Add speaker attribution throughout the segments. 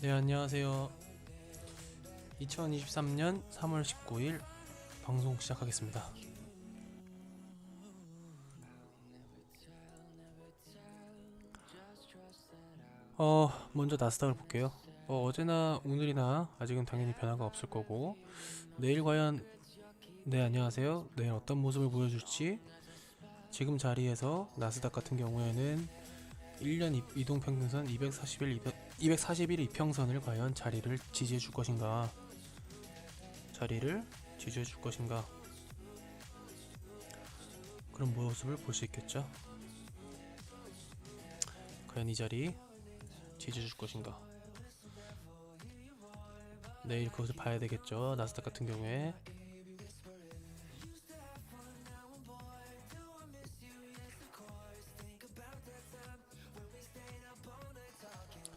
Speaker 1: 네, 안녕하세요. 2023년 3월 19일 방송 시작하겠습니다. 먼저 나스닥을 볼게요. 어제나 오늘이나 아직은 당연히 변화가 없을 거고, 내일 과연, 네, 안녕하세요. 내일 어떤 모습을 보여줄지, 지금 자리에서 나스닥 같은 경우에는 1년 이동평균선 241 이평선을 과연 자리를 지지해 줄 것인가, 그런 모습을 볼 수 있겠죠. 과연 이 자리 지지해 줄 것인가, 내일 그것을 봐야 되겠죠. 나스닥 같은 경우에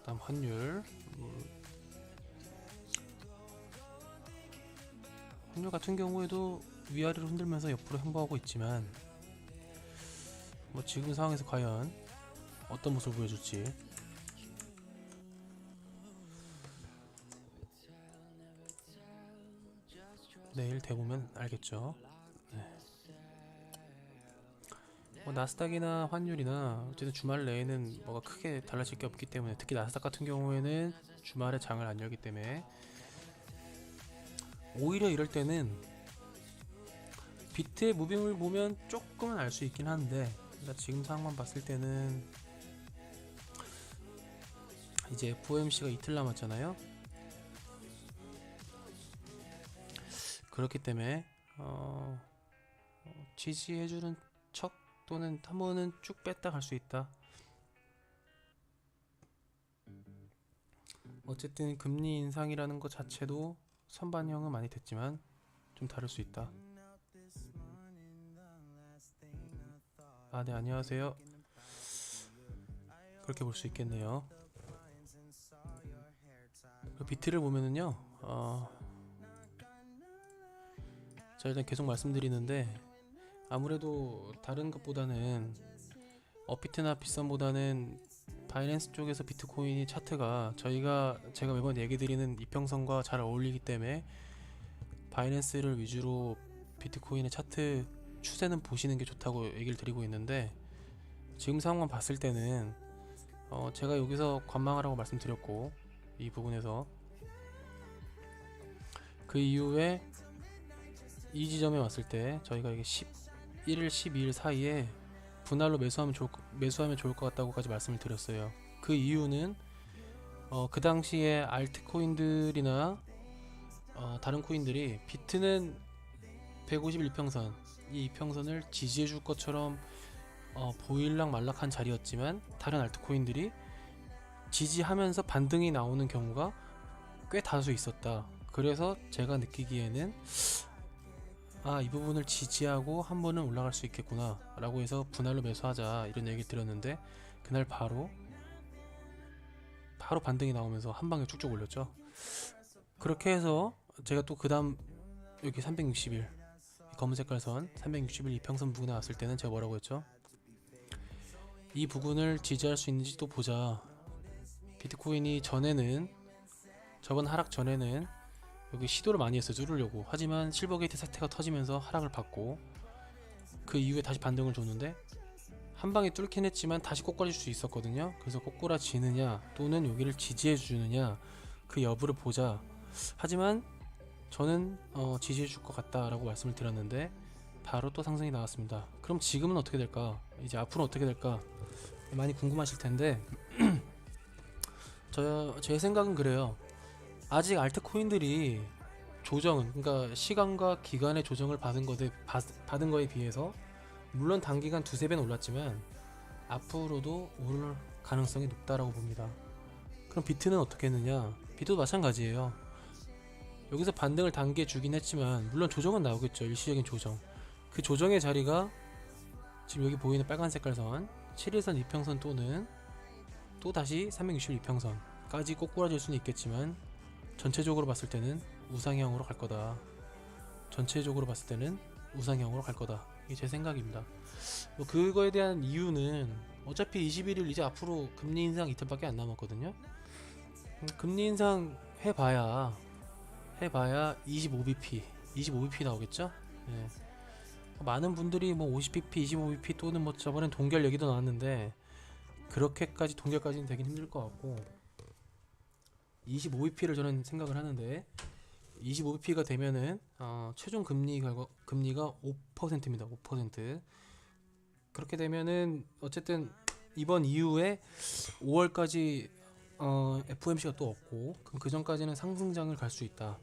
Speaker 1: 다음 환율. 환율 같은 경우에도 위아래로 흔들면서 옆으로 행보하고 있지만, 지금 상황에서 과연 어떤 모습을 보여줄지 내일 돼보면 알겠죠. 네. 나스닥이나 환율이나 어쨌든 주말 내에는 뭐가 크게 달라질 게 없기 때문에, 특히 나스닥 같은 경우에는 주말에 장을 안 열기 때문에 오히려 이럴 때는 비트의 무빙을 보면 조금은 알 수 있긴 한데, 지금 상황만 봤을 때는 이제 FOMC가 이틀 남았잖아요. 그렇기 때문에 지지해주는 척 또는 한 번은 쭉 뺐다 갈 수 있다. 어쨌든 금리 인상이라는 것 자체도 선반영은 많이 됐지만 좀 다를 수 있다. 네, 안녕하세요. 그렇게 볼 수 있겠네요. 비트를 보면은요, 자, 일단 계속 말씀드리는데, 아무래도 다른 것보다는 업비트나 빗썸보다는 바이낸스 쪽에서 비트코인이 차트가 제가 매번 얘기 드리는 이평선과 잘 어울리기 때문에 바이낸스를 위주로 비트코인의 차트 추세는 보시는 게 좋다고 얘기를 드리고 있는데, 지금 상황만 봤을 때는 제가 여기서 관망하라고 말씀드렸고, 이 부분에서 그 이후에 이 지점에 왔을 때 저희가 이게 11일, 12일 사이에 분할로 매수하면 좋을 것 같다고까지 말씀을 드렸어요. 그 이유는 그 당시에 알트코인들이나 다른 코인들이 비트는 151평선, 이 이평선을 지지해 줄 것처럼 보일락 말락한 자리였지만, 다른 알트코인들이 지지하면서 반등이 나오는 경우가 꽤 다수 있었다. 그래서 제가 느끼기에는 이 부분을 지지하고 한 번은 올라갈 수 있겠구나 라고 해서 분할로 매수하자, 이런 얘기를 드렸는데, 그날 바로 반등이 나오면서 한 방에 쭉쭉 올렸죠. 그렇게 해서 제가 또 그 다음 여기 360일 검은 색깔 선 360일 이평선 부근에 왔을 때는 제가 뭐라고 했죠? 이 부분을 지지할 수 있는지 또 보자. 비트코인이 저번 하락 전에는 여기 시도를 많이 했어요, 뚫으려고. 하지만 실버게이트 사태가 터지면서 하락을 받고, 그 이후에 다시 반등을 줬는데 한 방에 뚫긴 했지만 다시 꼬꾸라질 수 있었거든요. 그래서 꼬꾸라지느냐 또는 여기를 지지해 주느냐, 그 여부를 보자. 하지만 저는 지지해 줄 것 같다 라고 말씀을 드렸는데, 바로 또 상승이 나왔습니다. 그럼 지금은 어떻게 될까? 이제 앞으로 어떻게 될까? 많이 궁금하실 텐데 제 생각은 그래요. 아직 알트코인들이 그러니까 시간과 기간의 조정을 받은 거에 비해서, 물론 단기간 두세 배는 올랐지만 앞으로도 오를 가능성이 높다라고 봅니다. 그럼 비트는 어떻게 했느냐? 비트도 마찬가지예요. 여기서 반등을 단기에 주긴 했지만, 물론 조정은 나오겠죠. 일시적인 조정. 그 조정의 자리가 지금 여기 보이는 빨간 색깔 선 7일선 이평선 또는 또 다시 360 이평선까지 꼬꾸라질 수는 있겠지만, 전체적으로 봤을 때는 우상향으로 갈 거다. 이게 제 생각입니다. 그거에 대한 이유는 어차피 21일 이제 앞으로 금리 인상 이틀밖에 안 남았거든요. 금리 인상 해봐야 25bp 나오겠죠? 예. 많은 분들이 뭐 50bp, 25bp 또는 뭐 저번엔 동결 얘기도 나왔는데 그렇게까지 동결까지는 되긴 힘들 것 같고 25bp를 저는 생각을 하는데 25bp가 되면은 최종 금리가 5%입니다. 5%. 그렇게 되면은 어쨌든 이번 이후에 5월까지 FOMC가 또 없고 그럼 그 전까지는 상승장을 갈 수 있다.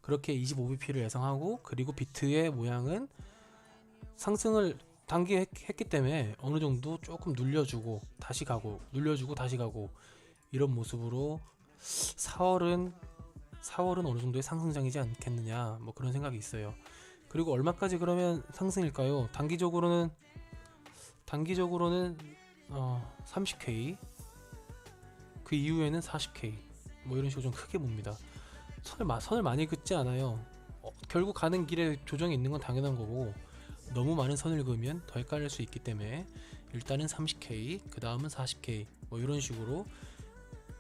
Speaker 1: 그렇게 25bp를 예상하고 그리고 비트의 모양은 상승을 단기 했기 때문에 어느 정도 조금 눌려주고 다시 가고 눌려주고 다시 가고 이런 모습으로 4월은 어느 정도의 상승장이지 않겠느냐 뭐 그런 생각이 있어요. 그리고 얼마까지 그러면 상승일까요? 단기적으로는 30K 그 이후에는 40K 뭐 이런 식으로 좀 크게 봅니다. 선을 많이 긋지 않아요. 결국 가는 길에 조정이 있는 건 당연한 거고 너무 많은 선을 그으면 더 헷갈릴 수 있기 때문에 일단은 30K 그 다음은 40K 뭐 이런 식으로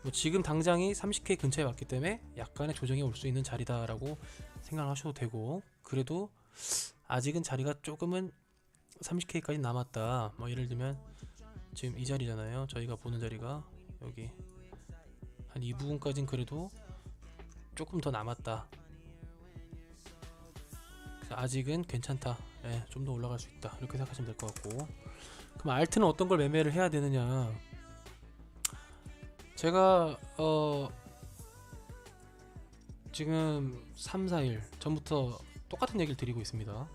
Speaker 1: 뭐 지금 당장이 30K 근처에 왔기 때문에 약간의 조정이 올 수 있는 자리다라고 생각하셔도 되고 그래도 아직은 자리가 조금은 30K까지 남았다. 뭐 예를 들면 지금 이 자리잖아요. 저희가 보는 자리가 여기 한 이 부분까지는 그래도 조금 더 남았다. 아직은 괜찮다. 예, 좀 더 올라갈 수 있다. 이렇게 생각하시면 될 것 같고 그럼 알트는 어떤 걸 매매를 해야 되느냐? 제가 지금 3, 4일 전부터 똑같은 얘기를 드리고 있습니다.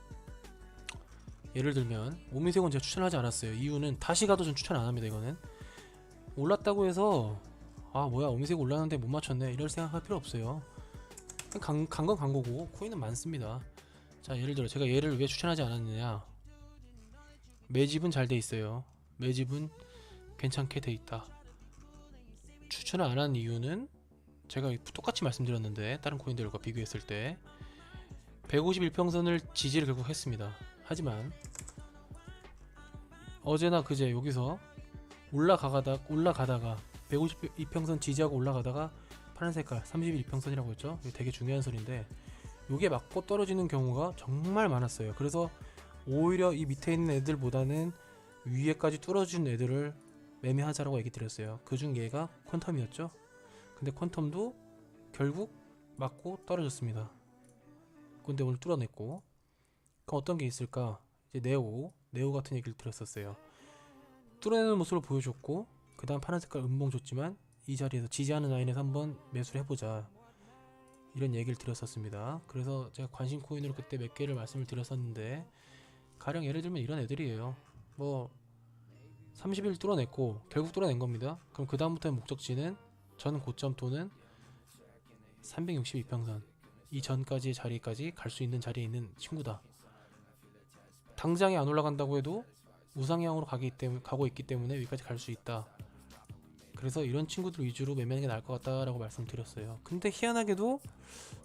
Speaker 1: 예를 들면 오미세곤 제가 추천하지 않았어요. 이유는 다시 가도 전 추천 안 합니다. 이거는 올랐다고 해서 뭐야 오미세곤 올랐는데 못 맞췄네 이럴 생각할 필요 없어요. 간 건 간 거고 코인은 많습니다. 자 예를 들어 제가 얘를 왜 추천하지 않았느냐? 매집은 잘 돼 있어요. 매집은 괜찮게 돼 있다. 추천을 안 한 이유는 제가 똑같이 말씀드렸는데 다른 코인들과 비교했을 때 151평선을 지지를 결국 했습니다. 하지만 어제나 그제 여기서 올라가다가 152평선 지지하고 올라가다가 파란 색깔 31평선이라고 했죠. 이게 되게 중요한 소리인데 요게 맞고 떨어지는 경우가 정말 많았어요. 그래서 오히려 이 밑에 있는 애들보다는 위에까지 뚫어준 애들을 매매하자라고 얘기 드렸어요. 그중 얘가 퀀텀이었죠. 근데 퀀텀도 결국 맞고 떨어졌습니다. 근데 오늘 뚫어냈고 그럼 어떤 게 있을까? 이제 네오 같은 얘기를 드렸었어요. 뚫어내는 모습을 보여줬고 그 다음 파란 색깔 음봉 줬지만 이 자리에서 지지하는 라인에서 한번 매수를 해보자 이런 얘기를 드렸었습니다. 그래서 제가 관심 코인으로 그때 몇 개를 말씀을 드렸었는데 가령 예를 들면 이런 애들이에요. 뭐 30일 뚫어냈고 결국 뚫어낸 겁니다. 그럼 그 다음부터의 목적지는 전 고점 또는 362평선 이 전까지의 자리까지 갈 수 있는 자리에 있는 친구다. 당장에 안 올라간다고 해도 우상향으로 가고 있기 때문에 여기까지 갈 수 있다. 그래서 이런 친구들 위주로 매매하는 게 나을 것 같다라고 말씀드렸어요. 근데 희한하게도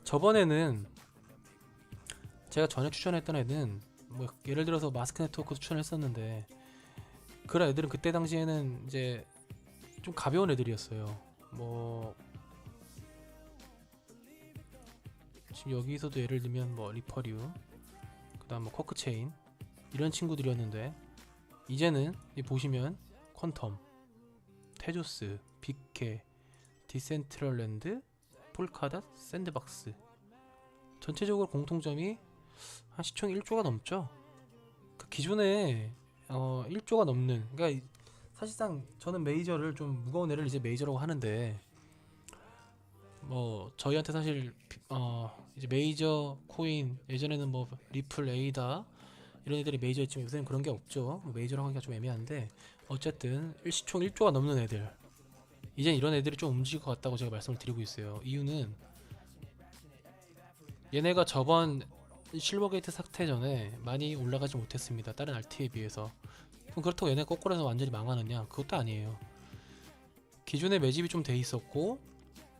Speaker 1: 저번에는 제가 전에 추천했던 애는 뭐 예를 들어서 마스크 네트워크 추천했었는데 그런 애들은 그때 당시에는 이제 좀 가벼운 애들이었어요. 뭐 지금 여기서도 예를 들면 뭐 리퍼류 그다음 뭐 쿼크체인 이런 친구들이었는데 이제는 보시면 퀀텀, 테조스, 빅케, 디센트럴랜드, 폴카닷, 샌드박스 전체적으로 공통점이 한 시총 1조가 넘죠. 그 기존에 1조가 넘는 그러니까 사실상 저는 메이저를 좀 무거운 애를 이제 메이저라고 하는데 뭐 저희한테 사실 이제 메이저 코인 예전에는 뭐 리플, 에이다 이런 애들이 메이저였지만 요새는 그런 게 없죠. 뭐 메이저라고 하기가 좀 애매한데 어쨌든 일시총 1조가 넘는 애들 이젠 이런 애들이 좀 움직일 것 같다고 제가 말씀을 드리고 있어요. 이유는 얘네가 저번 실버게이트 사태 전에 많이 올라가지 못했습니다. 다른 RT에 비해서. 그럼 그렇다고 얘네 거꾸로서 완전히 망하느냐? 그것도 아니에요. 기존에 매집이 좀 돼 있었고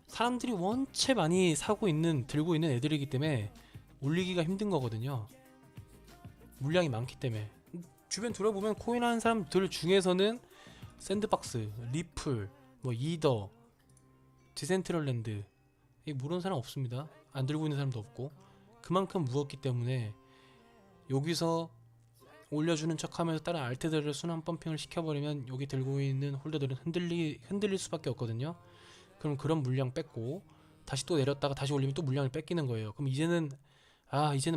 Speaker 1: 사람들이 원체 많이 들고 있는 애들이기 때문에 올리기가 힘든 거거든요. 물량이 많기 때문에. 주변 들어보면 코인 하는 사람들 중에서는 샌드박스, 리플, 뭐 이더 디센트럴랜드 이 모르는 사람 없습니다. 안 들고 있는 사람도 없고 그만큼 무겁기 때문에 여기서 올려주는 척하면서 다른 알트들을 순환 펌핑을 시켜버리면 여기 들고 있는 홀더들은 흔들릴 수밖에 없거든요. 그럼 그런 물량 뺏고 다시 또 내렸다가 다시 올리면 또 물량을 뺏기는 거예요. 그럼 이제는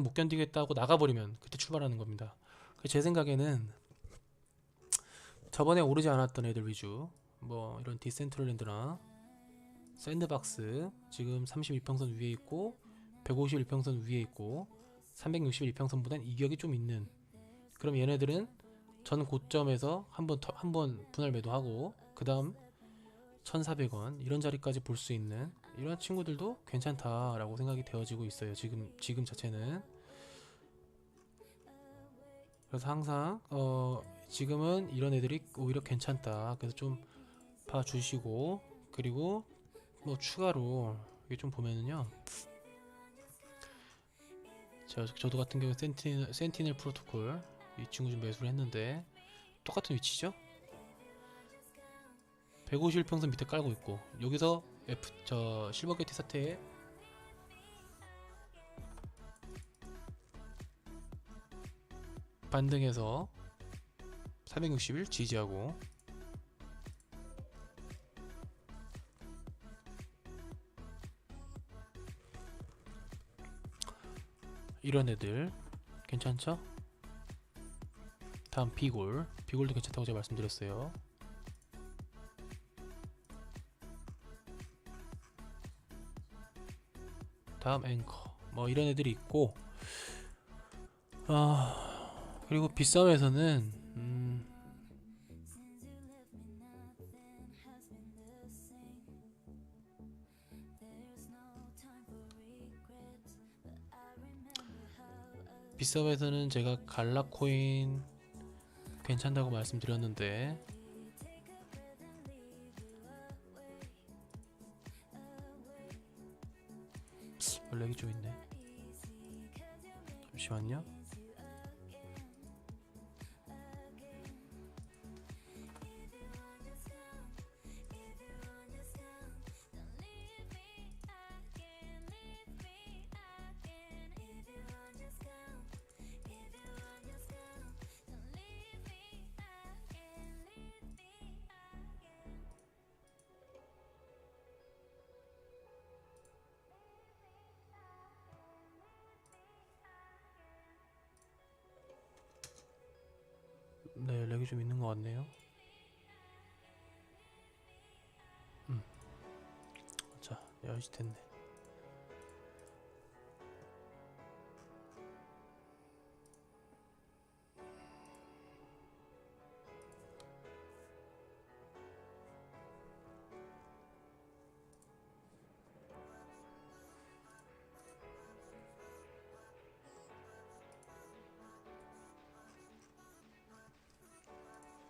Speaker 1: 못 견디겠다 하고 나가버리면 그때 출발하는 겁니다. 제 생각에는 저번에 오르지 않았던 애들 위주 뭐 이런 디센트럴랜드나 샌드박스 지금 32평선 위에 있고 151평선 위에 있고 361평선보단 이격이 좀 있는, 그럼 얘네들은 전 고점에서 한번 분할 매도하고 그 다음 1,400원 이런 자리까지 볼 수 있는 이런 친구들도 괜찮다라고 생각이 되어지고 있어요. 지금 자체는. 그래서 항상 지금은 이런 애들이 오히려 괜찮다. 그래서 좀 봐주시고, 그리고 뭐 추가로 이게 좀 보면은요. 저도 같은 경우에 센티넬 프로토콜 이 친구 좀 매수를 했는데 똑같은 위치죠. 151평선 밑에 깔고 있고 여기서 실버게이트 사태에 반등해서 360일 지지하고 이런 애들 괜찮죠? 다음 비골도 괜찮다고 제가 말씀드렸어요. 다음 앵커 뭐 이런 애들이 있고, 그리고 빗썸에서는 제가 갈라코인 괜찮다고 말씀드렸는데 렉이 좀 있네. 잠시만요. 네, 렉이 좀 있는 것 같네요. 자, 10시 됐네.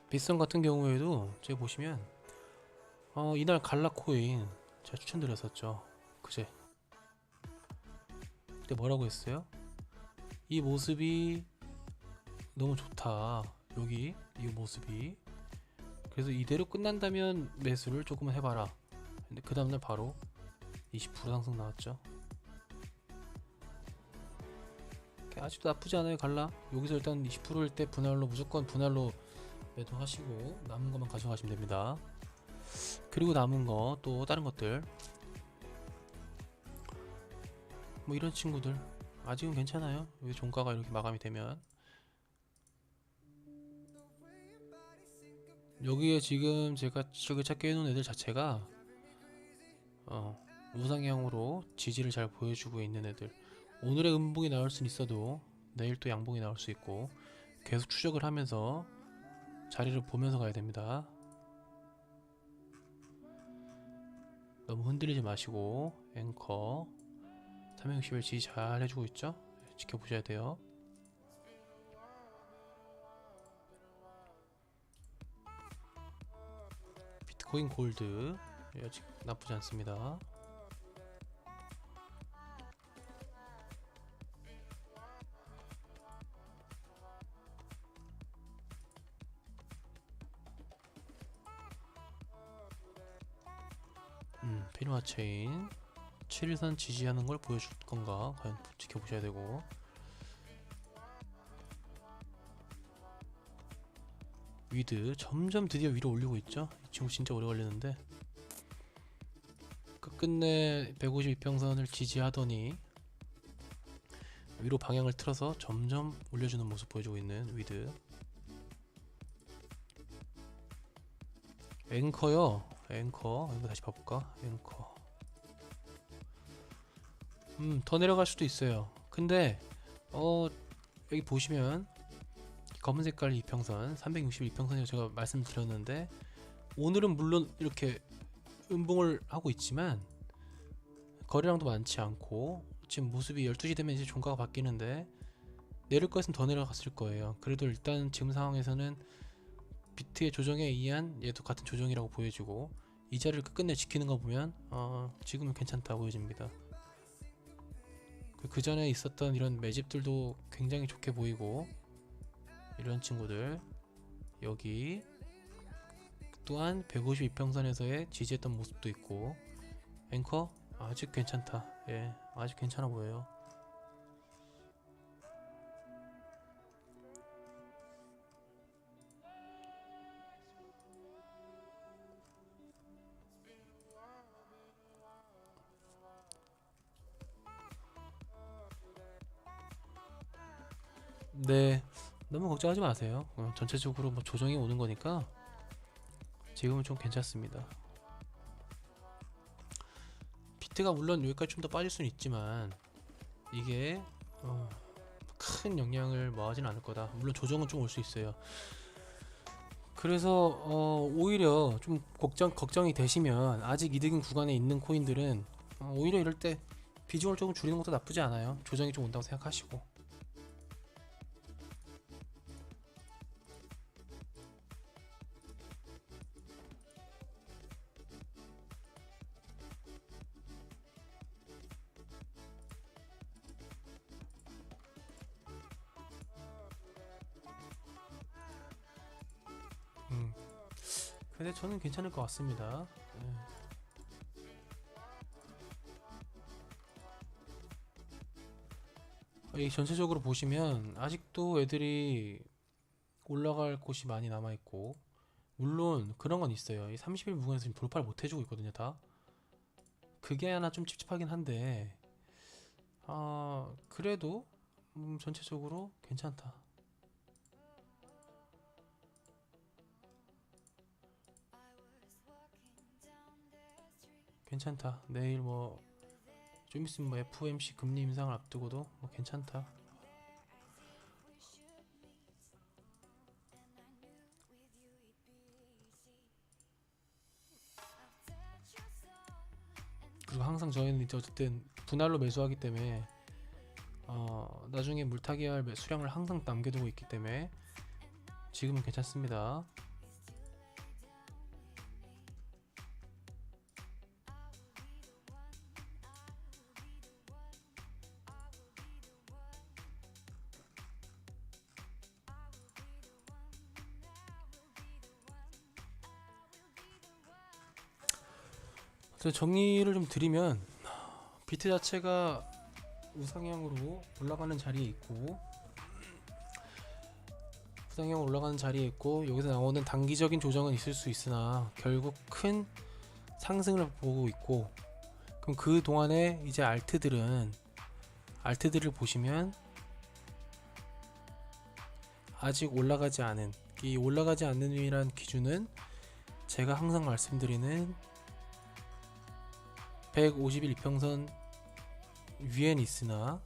Speaker 1: 빗썸 같은 경우에도 제가 보시면 이날 갈라코인 제가 추천드렸었죠. 그제 그때 뭐라고 했어요? 이 모습이 너무 좋다. 여기 이 모습이. 그래서 이대로 끝난다면 매수를 조금만 해봐라. 근데 그 다음날 바로 20% 상승 나왔죠. 아직도 나쁘지 않아요. 갈라 여기서 일단 20%일 때 무조건 분할로 매도하시고 남은 것만 가져가시면 됩니다. 그리고 남은 거 또 다른 것들 뭐 이런 친구들 아직은 괜찮아요. 여기 종가가 이렇게 마감이 되면 여기에 지금 제가 즐겨찾기 해놓은 애들 자체가 우상향으로 지지를 잘 보여주고 있는 애들. 오늘의 음봉이 나올 수는 있어도 내일 또 양봉이 나올 수 있고 계속 추적을 하면서 자리를 보면서 가야 됩니다. 너무 흔들리지 마시고 앵커 360일 지지 잘 해주고 있죠? 지켜보셔야 돼요. 비트코인 골드 아직 나쁘지 않습니다. 피누아 체인 7일선 지지하는 걸 보여줄 건가 과연 지켜보셔야 되고, 위드 점점 드디어 위로 올리고 있죠. 이 친구 진짜 오래 걸리는데 끝내 152평선을 지지하더니 위로 방향을 틀어서 점점 올려주는 모습 보여주고 있는 위드. 앵커요. 앵커 이거 다시 봐볼까. 앵커 더 내려갈 수도 있어요. 근데 여기 보시면 검은 색깔 이평선 362평선이라고 제가 말씀드렸는데, 오늘은 물론 이렇게 음봉을 하고 있지만 거래량도 많지 않고, 지금 모습이 12시 되면 이제 종가가 바뀌는데 내릴 것은 더 내려갔을 거예요. 그래도 일단 지금 상황에서는 비트의 조정에 의한 얘도 같은 조정이라고 보여지고, 이 자리를 끝끝내 지키는 거 보면 지금은 괜찮다 보여집니다. 그 전에 있었던 이런 매집들도 굉장히 좋게 보이고, 이런 친구들 여기 또한 152평선에서의 지지했던 모습도 있고, 앵커 아직 괜찮다. 예, 아직 괜찮아 보여요. 네, 너무 걱정하지 마세요. 전체적으로 뭐 조정이 오는 거니까 지금은 좀 괜찮습니다. 비트가 물론 여기까지 좀 더 빠질 수는 있지만 이게 큰 영향을 뭐 하진 않을 거다. 물론 조정은 좀 올 수 있어요. 그래서 오히려 좀 걱정이 되시면, 아직 이득인 구간에 있는 코인들은 오히려 이럴 때 비중을 조금 줄이는 것도 나쁘지 않아요. 조정이 좀 온다고 생각하시고. 근데 저는 괜찮을 것 같습니다. 이 전체적으로 보시면 아직도 애들이 올라갈 곳이 많이 남아있고, 물론 그런 건 있어요. 이 30일 부근에서 지금 돌파를 못 해주고 있거든요, 다. 그게 하나 좀 찝찝하긴 한데, 그래도 전체적으로 괜찮다. 괜찮다. 내일 뭐 좀 있으면 뭐 FOMC 금리 인상을 앞두고도 뭐 괜찮다. 그리고 항상 저희는 이제 어쨌든 분할로 매수하기 때문에 나중에 물타기 할 수량을 항상 남겨두고 있기 때문에 지금은 괜찮습니다. 그래서 정리를 좀 드리면, 비트 자체가 우상향으로 올라가는 자리에 있고, 우상향 올라가는 자리에 있고, 여기서 나오는 단기적인 조정은 있을 수 있으나 결국 큰 상승을 보고 있고, 그럼 그 동안에 이제 알트들을 보시면 아직 올라가지 않은, 이 올라가지 않는이란 기준은 제가 항상 말씀드리는 151 이평선 위엔 있으나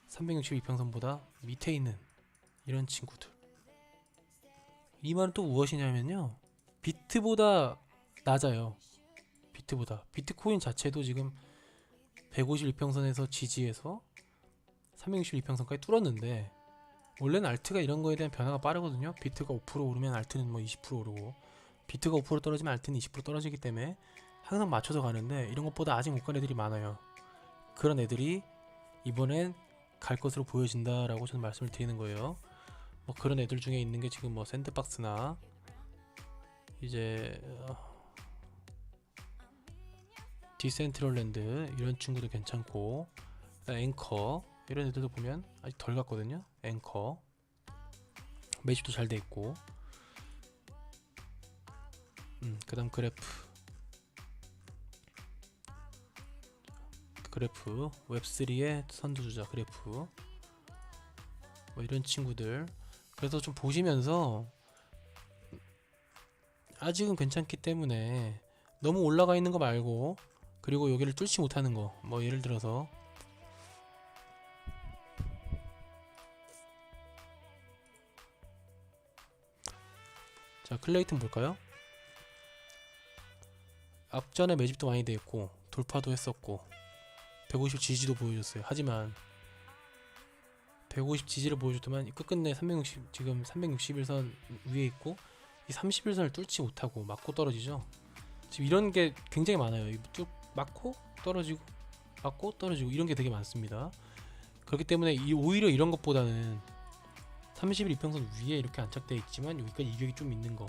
Speaker 1: 360 이평선보다 밑에 있는 이런 친구들. 이 말은 또 무엇이냐면요, 비트보다 낮아요. 비트코인 자체도 지금 150 이평선에서 지지해서 360 이평선까지 뚫었는데, 원래는 알트가 이런 거에 대한 변화가 빠르거든요. 비트가 5% 오르면 알트는 뭐 20% 오르고, 비트가 5% 떨어지면 알트는 20% 떨어지기 때문에 항상 맞춰서 가는데, 이런 것보다 아직 못 간 애들이 많아요. 그런 애들이 이번엔 갈 것으로 보여진다라고 저는 말씀을 드리는 거예요. 뭐 그런 애들 중에 있는 게 지금 뭐 샌드박스나 이제 디센트럴랜드 이런 친구도 괜찮고, 앵커 이런 애들도 보면 아직 덜 갔거든요. 앵커 매집도 잘 돼 있고, 그다음 그래프 웹3의 선두주자 그래프, 뭐 이런 친구들. 그래서 좀 보시면서 아직은 괜찮기 때문에 너무 올라가 있는 거 말고, 그리고 여기를 뚫지 못하는 거, 뭐 예를 들어서 자 클레이튼 볼까요? 앞전에 매집도 많이 돼 있고 돌파도 했었고 150 지지도 보여줬어요. 하지만 150 지지를 보여줬더만 끝끝내 360, 지금 361선 위에 있고 이 31선을 뚫지 못하고 맞고 떨어지죠. 지금 이런 게 굉장히 많아요. 맞고 떨어지고 맞고 떨어지고 이런 게 되게 많습니다. 그렇기 때문에 오히려 이런 것보다는 30일 이평선 위에 이렇게 안착되어 있지만 여기까지 이격이 좀 있는 거,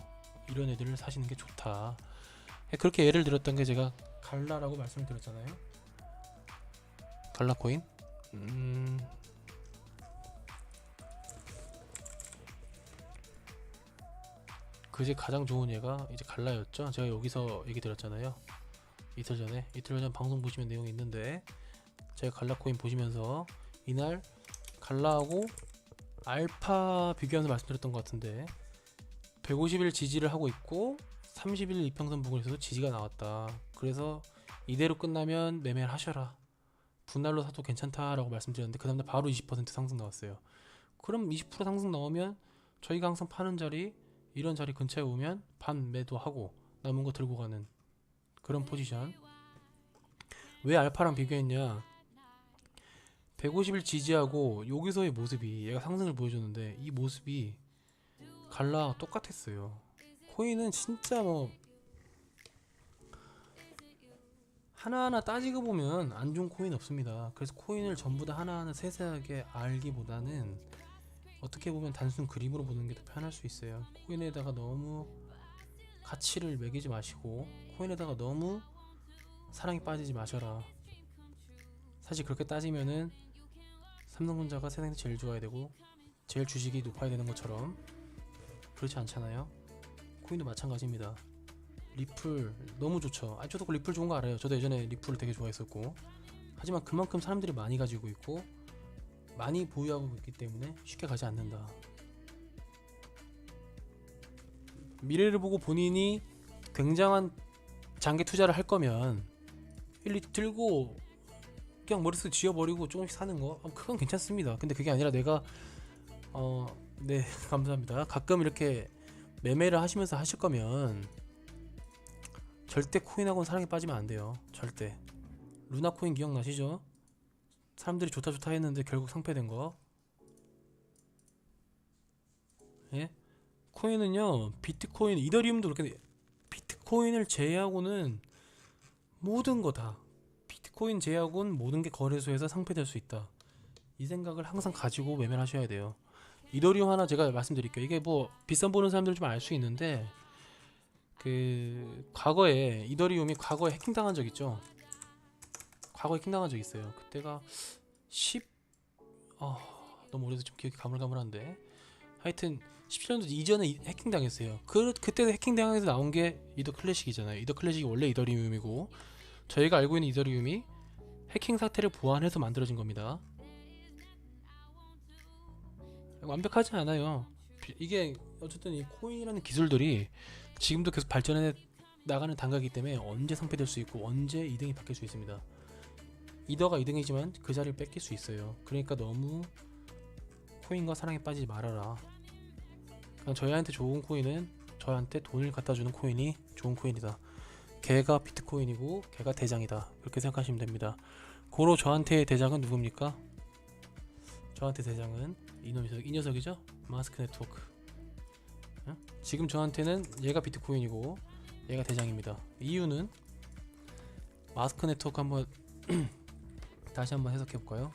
Speaker 1: 이런 애들을 사시는 게 좋다. 그렇게 예를 들었던 게 제가 갈라라고 말씀을 드렸잖아요. 갈라코인. 그제 가장 좋은 얘가 이제 갈라였죠. 제가 여기서 얘기 드렸잖아요. 이틀 전 방송 보시면 내용이 있는데, 제가 갈라코인 보시면서 이날 갈라하고 알파 비교하면서 말씀드렸던 것 같은데 150일 지지를 하고 있고 30일 이평선 부근에서도 지지가 나왔다. 그래서 이대로 끝나면 매매를 하셔라, 분할로 사도 괜찮다라고 말씀드렸는데 그 다음날 바로 20% 상승 나왔어요. 그럼 20% 상승 나오면 저희가 항상 파는 자리, 이런 자리 근처에 오면 반 매도하고 남은 거 들고 가는 그런 포지션. 왜 알파랑 비교했냐, 150일 지지하고 여기서의 모습이, 얘가 상승을 보여줬는데 이 모습이 갈라 똑같았어요. 코인은 진짜 뭐 하나하나 따지고 보면 안 좋은 코인 없습니다. 그래서 코인을 전부 다 하나하나 세세하게 알기보다는 어떻게 보면 단순 그림으로 보는 게 더 편할 수 있어요. 코인에다가 너무 가치를 매기지 마시고 코인에다가 너무 사랑에 빠지지 마셔라. 사실 그렇게 따지면은 삼성전자가 세상에서 제일 좋아야 되고 제일 주식이 높아야 되는 것처럼 그렇지 않잖아요. 코인도 마찬가지입니다. 리플 너무 좋죠. 저도 리플 좋은 거 알아요. 저도 예전에 리플을 되게 좋아했었고, 하지만 그만큼 사람들이 많이 가지고 있고 많이 보유하고 있기 때문에 쉽게 가지 않는다. 미래를 보고 본인이 굉장한 장기 투자를 할 거면 일리 들고 그냥 머릿속에 지워버리고 조금씩 사는 거, 그건 괜찮습니다. 근데 그게 아니라 내가 네 감사합니다. 가끔 이렇게 매매를 하시면서 하실 거면 절대 코인하고는 사랑에 빠지면 안 돼요. 절대. 루나코인 기억나시죠? 사람들이 좋다 좋다 했는데 결국 상폐된 거. 예? 코인은요, 비트코인, 이더리움도 그렇게, 비트코인을 제외하고는 모든 거 다, 비트코인 제외하고는 모든 게 거래소에서 상폐될 수 있다. 이 생각을 항상 가지고 매매를 하셔야 돼요. 이더리움 하나 제가 말씀드릴게요. 이게 뭐 비싼 보는 사람들 좀 알 수 있는데, 그 과거에 이더리움이 과거에 해킹당한 적 있죠. 과거에 해킹당한 적 있어요. 그때가 너무 오래돼서 좀 기억이 가물가물한데, 하여튼 17년도 이전에 해킹당했어요. 그때 해킹당해서 나온 게 이더 클래식이잖아요. 이더 클래식이 원래 이더리움이고 저희가 알고 있는 이더리움이 해킹 사태를 보완해서 만들어진 겁니다. 완벽하지 않아요. 이게 어쨌든 이 코인이라는 기술들이 지금도 계속 발전해 나가는 단계이기 때문에 언제 상폐될 수 있고 언제 2등이 바뀔 수 있습니다. 이더가 2등이지만 그 자리를 뺏길 수 있어요. 그러니까 너무 코인과 사랑에 빠지지 말아라. 그냥 저희한테 좋은 코인은 저한테 돈을 갖다주는 코인이 좋은 코인이다. 걔가 비트코인이고 걔가 대장이다. 그렇게 생각하시면 됩니다. 고로 저한테의 대장은 누굽니까? 저한테 대장은 이 녀석이죠? 마스크 네트워크. 지금 저한테는 얘가 비트코인이고 얘가 대장입니다. 이유는 마스크 네트워크 한번 다시 한번 해석해 볼까요?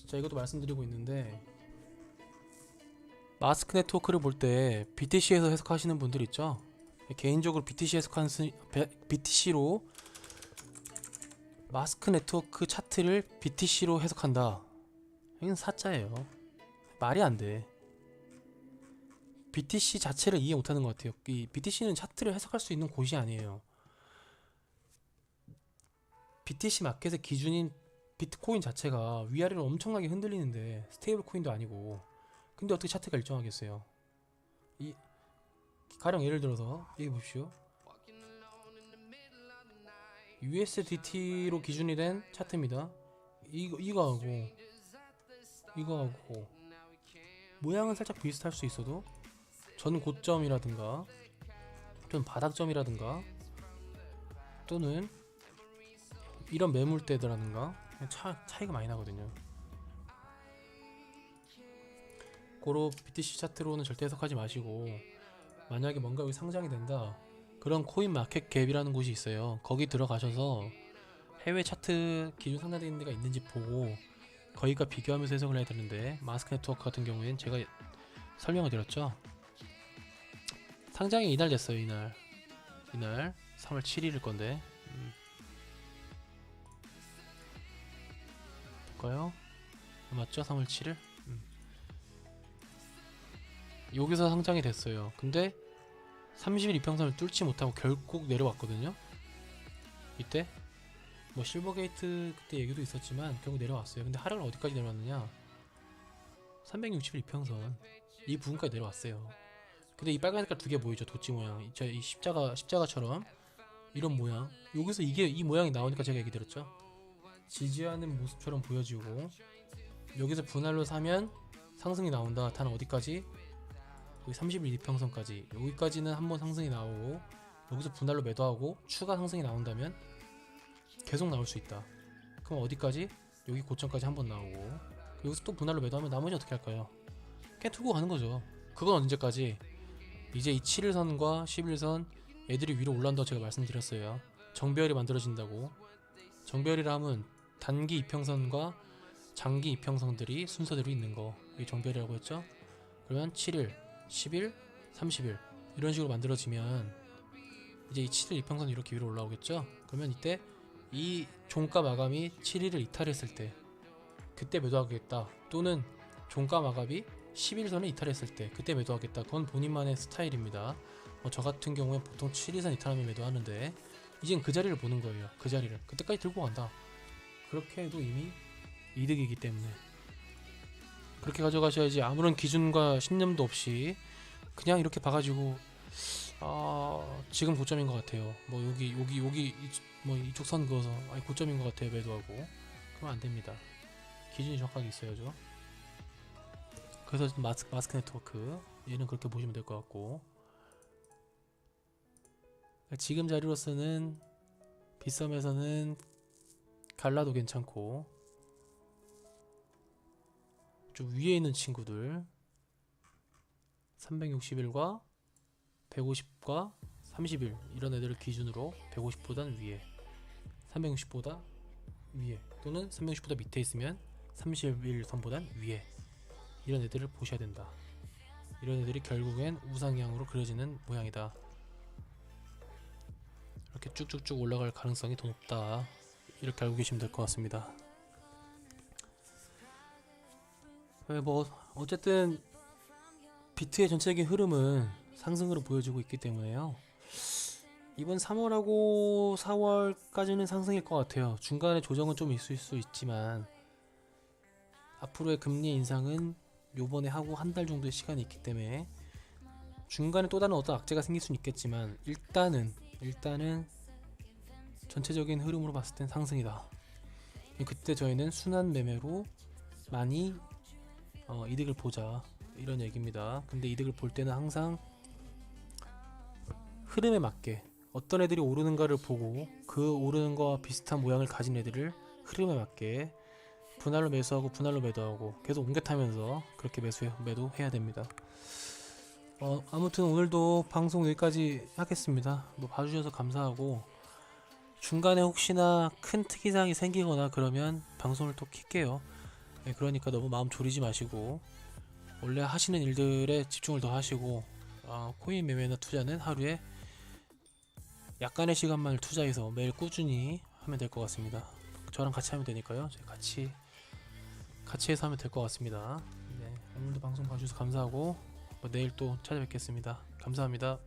Speaker 1: 자, 이것도 말씀드리고 있는데, 마스크 네트워크를 볼 때 BTC에서 해석하시는 분들 있죠? 개인적으로 BTC로 마스크 네트워크 차트를 BTC로 해석한다. 이건 사짜예요. 말이 안 돼. BTC 자체를 이해 못하는 것 같아요. 이 BTC는 차트를 해석할 수 있는 곳이 아니에요. BTC 마켓의 기준인 비트코인 자체가 위아래로 엄청나게 흔들리는데 스테이블 코인도 아니고, 근데 어떻게 차트가 일정하겠어요? 가령 예를 들어서 여기 보십시오. USDT로 기준이 된 차트입니다. 이거하고 모양은 살짝 비슷할 수 있어도 전 고점이라든가 좀 바닥점이라든가 또는 이런 매물대라든가 차이가 많이 나거든요. 고로 BTC 차트로는 절대 해석하지 마시고, 만약에 뭔가 여기 상장이 된다, 그런 코인 마켓 갭이라는 곳이 있어요. 거기 들어가셔서 해외 차트 기준 상장되어 있는 데가 있는지 보고 거기가 비교하면서 해석을 해야 되는데, 마스크 네트워크 같은 경우에는 제가 설명을 드렸죠. 상장이 이날 됐어요. 이날 3월 7일일 건데 볼까요? 맞죠? 3월 7일? 여기서 상장이 됐어요. 근데 30일 이평선을 뚫지 못하고 결국 내려왔거든요. 이때 뭐 실버게이트 그때 얘기도 있었지만 결국 내려왔어요. 근데 하락을 어디까지 내려왔느냐, 360일 이평선 이 부분까지 내려왔어요. 근데 이 빨간 색깔 두 개 보이죠? 도치 모양, 이 십자가처럼 이런 모양. 여기서 이 모양이 나오니까 제가 얘기 드렸죠. 지지하는 모습처럼 보여지고, 여기서 분할로 사면 상승이 나온다. 단 어디까지? 여기 30일 이평선까지. 여기까지는 한번 상승이 나오고, 여기서 분할로 매도하고 추가 상승이 나온다면 계속 나올 수 있다. 그럼 어디까지? 여기 고점까지 한번 나오고, 여기서 또 분할로 매도하면 나머지 어떻게 할까요? 그냥 두고 가는 거죠. 그건 언제까지? 이제 이 7일선과 11선 애들이 위로 올라온다고 제가 말씀드렸어요. 정배열이 만들어진다고. 정배열이라 하면 단기 이평선과 장기 이평선들이 순서대로 있는 거, 이게 정배열이라고 했죠. 그러면 7일, 10일, 30일 이런 식으로 만들어지면 이제 이 7일 이평선이 이렇게 위로 올라오겠죠. 그러면 이때 이 종가 마감이 7일을 이탈했을 때 그때 매도하겠다, 또는 종가 마감이 11선을 이탈했을 때 그때 매도하겠다. 그건 본인만의 스타일입니다. 저 같은 경우에 보통 7일선 이탈하면 매도하는데, 이젠 그 자리를 보는 거예요. 그 자리를 그때까지 들고 간다. 그렇게 해도 이미 이득이기 때문에 그렇게 가져가셔야지, 아무런 기준과 신념도 없이 그냥 이렇게 봐가지고 지금 고점인 것 같아요, 뭐 여기 뭐 이쪽 선 그어서 고점인 것 같아요 매도하고, 그러면 안 됩니다. 기준이 정확하게 있어야죠. 그래서 마스크 네트워크 얘는 그렇게 보시면 될 것 같고, 지금 자리로서는 빗썸에서는 갈라도 괜찮고, 좀 위에 있는 친구들 360일과 150과 30일 이런 애들을 기준으로 150보다는 위에, 360보다 위에, 또는 360보다 밑에 있으면 30일선보단 위에, 이런 애들을 보셔야 된다. 이런 애들이 결국엔 우상향으로 그려지는 모양이다. 이렇게 쭉쭉쭉 올라갈 가능성이 더 높다. 이렇게 알고 계시면 될 것 같습니다. 뭐 어쨌든 비트의 전체적인 흐름은 상승으로 보여지고 있기 때문에요. 이번 3월하고 4월까지는 상승일 것 같아요. 중간에 조정은 좀 있을 수 있지만 앞으로의 금리 인상은 요번에 하고 한 달 정도의 시간이 있기 때문에 중간에 또 다른 어떤 악재가 생길 수는 있겠지만 일단은 전체적인 흐름으로 봤을 땐 상승이다. 그때 저희는 순환 매매로 많이 이득을 보자, 이런 얘기입니다. 근데 이득을 볼 때는 항상 흐름에 맞게 어떤 애들이 오르는가를 보고 그 오르는 거와 비슷한 모양을 가진 애들을 흐름에 맞게 분할로 매수하고 분할로 매도하고 계속 옮겨 타면서 그렇게 매도해야 됩니다. 아무튼 오늘도 방송 여기까지 하겠습니다. 뭐 봐주셔서 감사하고, 중간에 혹시나 큰 특이사항이 생기거나 그러면 방송을 또 킬게요. 네, 그러니까 너무 마음 졸이지 마시고 원래 하시는 일들에 집중을 더 하시고, 코인 매매나 투자는 하루에 약간의 시간만을 투자해서 매일 꾸준히 하면 될 것 같습니다. 저랑 같이 하면 되니까요. 저희 같이 해서 하면 될 것 같습니다. 네, 오늘도 방송 봐주셔서 감사하고 내일 또 찾아뵙겠습니다. 감사합니다.